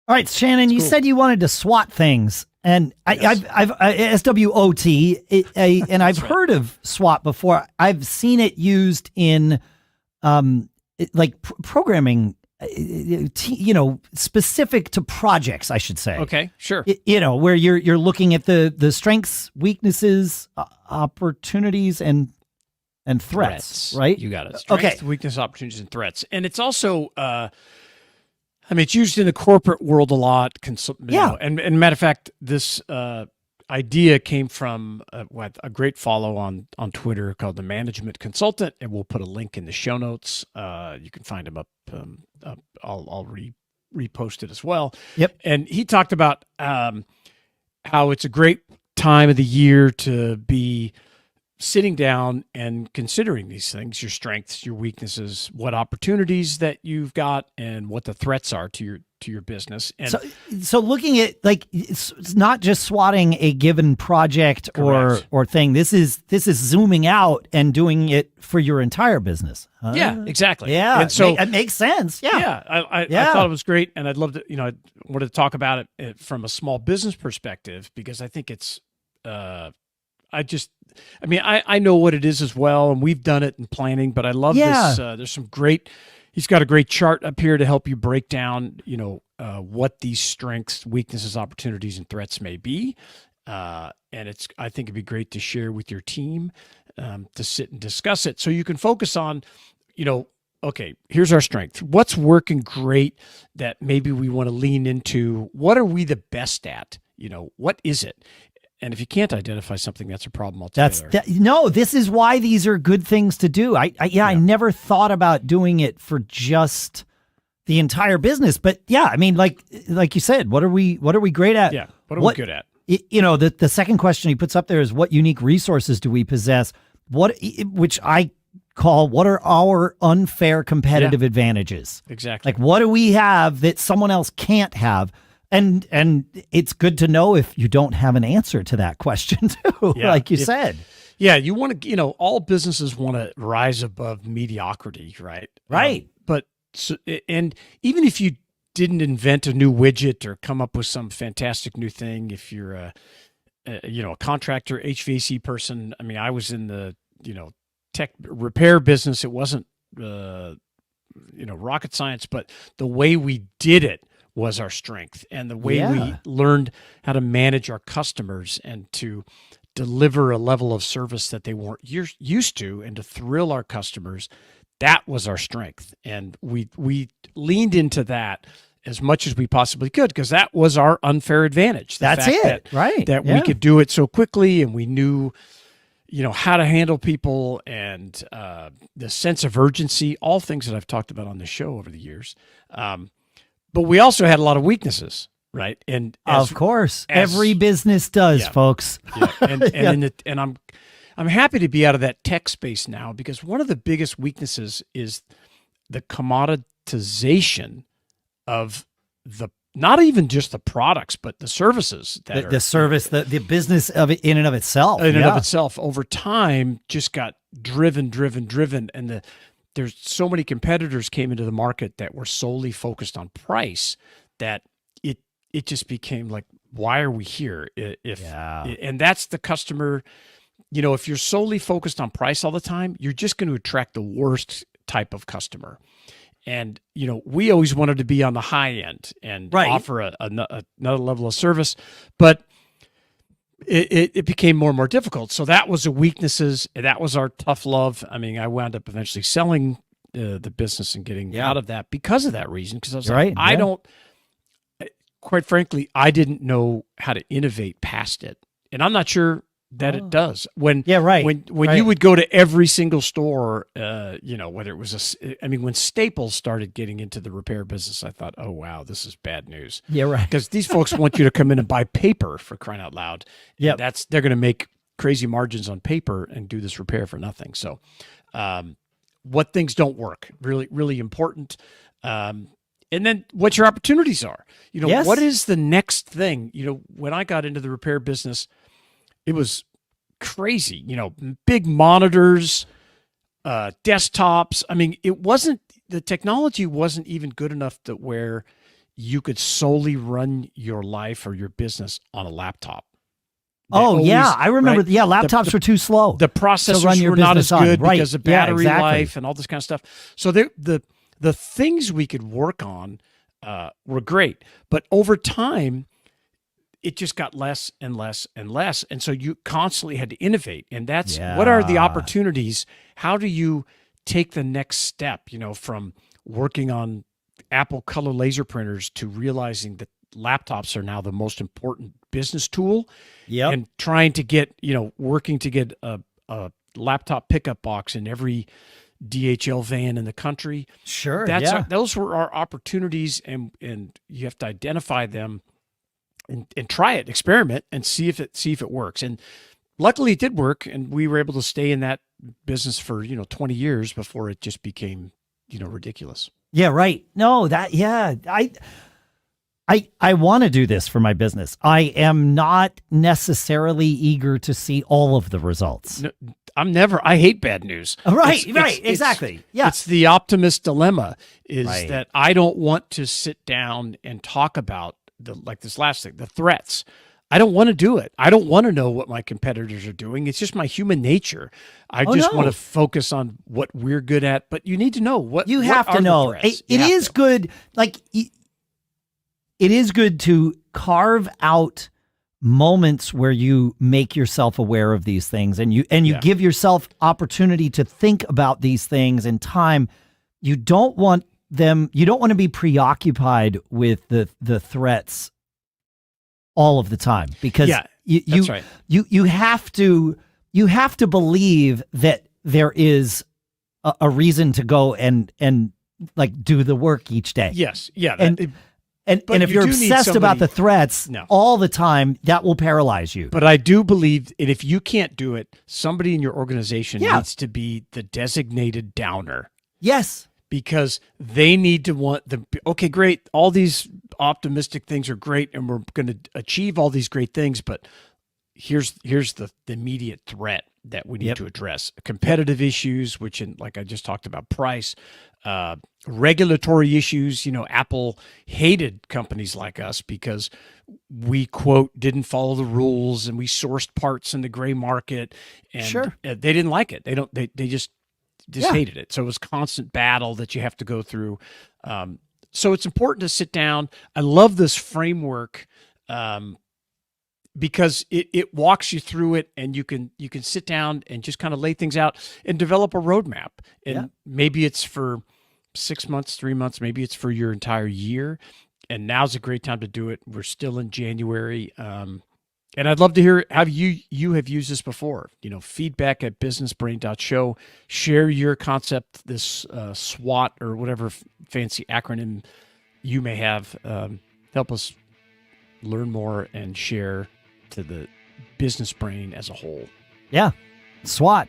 All right, Shannon, you said you wanted to SWOT things, and Yes. I've SWOT, and I've heard of SWOT before. I've seen it used in, like programming, specific to projects, I should say. Okay, sure. Where you're looking at the strengths, weaknesses, opportunities, and threats, right? You got it. Strengths, weakness, opportunities, and threats. And it's also, it's used in the corporate world a lot. And matter of fact, this idea came from a great follow on Twitter called The Management Consultant, and we'll put a link in the show notes. You can find him up. I'll repost it as well. Yep. And he talked about how it's a great time of the year to be sitting down and considering these things, your strengths, your weaknesses, what opportunities that you've got, and what the threats are to your business. And so looking at, like, it's not just swatting a given project or thing. This is zooming out and doing it for your entire business. Yeah, exactly. Yeah, and so it makes sense. Yeah, I thought it was great, and I'd love to. I wanted to talk about it from a small business perspective, because I think it's. I know what it is as well, and we've done it in planning, but I love this. There's some great, he's got a great chart up here to help you break down, what these strengths, weaknesses, opportunities, and threats may be. And I think it'd be great to share with your team, to sit and discuss it so you can focus on, okay, here's our strength. What's working great that maybe we want to lean into? What are we the best at? What is it? And if you can't identify something, that's a problem altogether. No, this is why these are good things to do. I never thought about doing it for just the entire business, but like you said, what are we great at? Yeah, what are we good at? The second question he puts up there is, what unique resources do we possess? Which I call, what are our unfair competitive advantages? Exactly. Like, what do we have that someone else can't have? And it's good to know if you don't have an answer to that question too, like you said. Yeah, you want to, all businesses want to rise above mediocrity, right? Right. And even if you didn't invent a new widget or come up with some fantastic new thing, if you're a contractor, HVAC person, I was in the, tech repair business. It wasn't, rocket science, but the way we did it was our strength, and the way we learned how to manage our customers and to deliver a level of service that they weren't used to, and to thrill our customers, that was our strength. And we leaned into that as much as we possibly could, because that was our unfair advantage. That's it, right? That we could do it so quickly, and we knew, how to handle people, and the sense of urgency, all things that I've talked about on the show over the years. But we also had a lot of weaknesses, right? And of course, every business does, folks. Yeah. And I'm happy to be out of that tech space now, because one of the biggest weaknesses is the commoditization of not even just the products, but the services that the service, the business of it in and of itself. In and of itself, over time, just got driven, and there's so many competitors came into the market that were solely focused on price that it just became like, why are we here? And that's the customer. If you're solely focused on price all the time, you're just going to attract the worst type of customer. And, we always wanted to be on the high end and offer another level of service, but it became more and more difficult. So that was the weaknesses. That was our tough love. I wound up eventually selling the business and getting out of that because of that reason. Because I was quite frankly, I didn't know how to innovate past it. And I'm not sure that it does. When you would go to every single store, whether it was when Staples started getting into the repair business, I thought, oh wow, this is bad news. Yeah, right. Because these folks want you to come in and buy paper, for crying out loud. Yeah, they're going to make crazy margins on paper and do this repair for nothing. So, what things don't work, really, really important. And then what your opportunities are. What is the next thing? When I got into the repair business, it was crazy, big monitors, desktops. The technology wasn't even good enough that where you could solely run your life or your business on a laptop. I remember. Right? Yeah, laptops were too slow. The processors run your were not as business on. good Right. because of Yeah, battery exactly. life and all this kind of stuff. So the things we could work on were great, but over time, it just got less and less and less. And so you constantly had to innovate. And that's what are the opportunities? How do you take the next step, from working on Apple color laser printers to realizing that laptops are now the most important business tool, and trying to get, working to get a laptop pickup box in every DHL van in the country. Sure. Those were our opportunities, and you have to identify them and try it, experiment, and see if it works. And luckily it did work, and we were able to stay in that business for 20 years before it just became ridiculous. Yeah, right. No, I want to do this for my business. I am not necessarily eager to see all of the results. No, I hate bad news. Right, exactly. Yeah. It's the optimist dilemma is Right. that I don't want to sit down and talk about this last thing, the threats. I don't want to do it. I don't want to know what my competitors are doing. It's just my human nature. I want to focus on what we're good at, but you need to know what you have to know. It is good. Like it is good to carve out moments where you make yourself aware of these things, and you give yourself opportunity to think about these things in time. You don't want to be preoccupied with the threats all of the time, because you have to believe that there is a reason to go and like do the work each day. Yes. Yeah. And if you're obsessed about the threats all the time, that will paralyze you. But I do believe that if you can't do it, somebody in your organization needs to be the designated downer. Yes. Because they need to want okay, great. All these optimistic things are great, and we're going to achieve all these great things. But here's the immediate threat that we need to address: competitive issues, which, like I just talked about, price, regulatory issues. Apple hated companies like us because we, quote, didn't follow the rules and we sourced parts in the gray market, and they didn't like it. They just hated it. So it was constant battle that you have to go through. So it's important to sit down. I love this framework because it walks you through it, and you can sit down and just kind of lay things out and develop a roadmap. And maybe it's for 6 months, 3 months, maybe it's for your entire year. And now's a great time to do it. We're still in January. And I'd love to hear how you have used this before. Feedback at businessbrain.show. Share your concept, this SWOT or whatever fancy acronym you may have. Help us learn more and share to the business brain as a whole. Yeah. SWOT.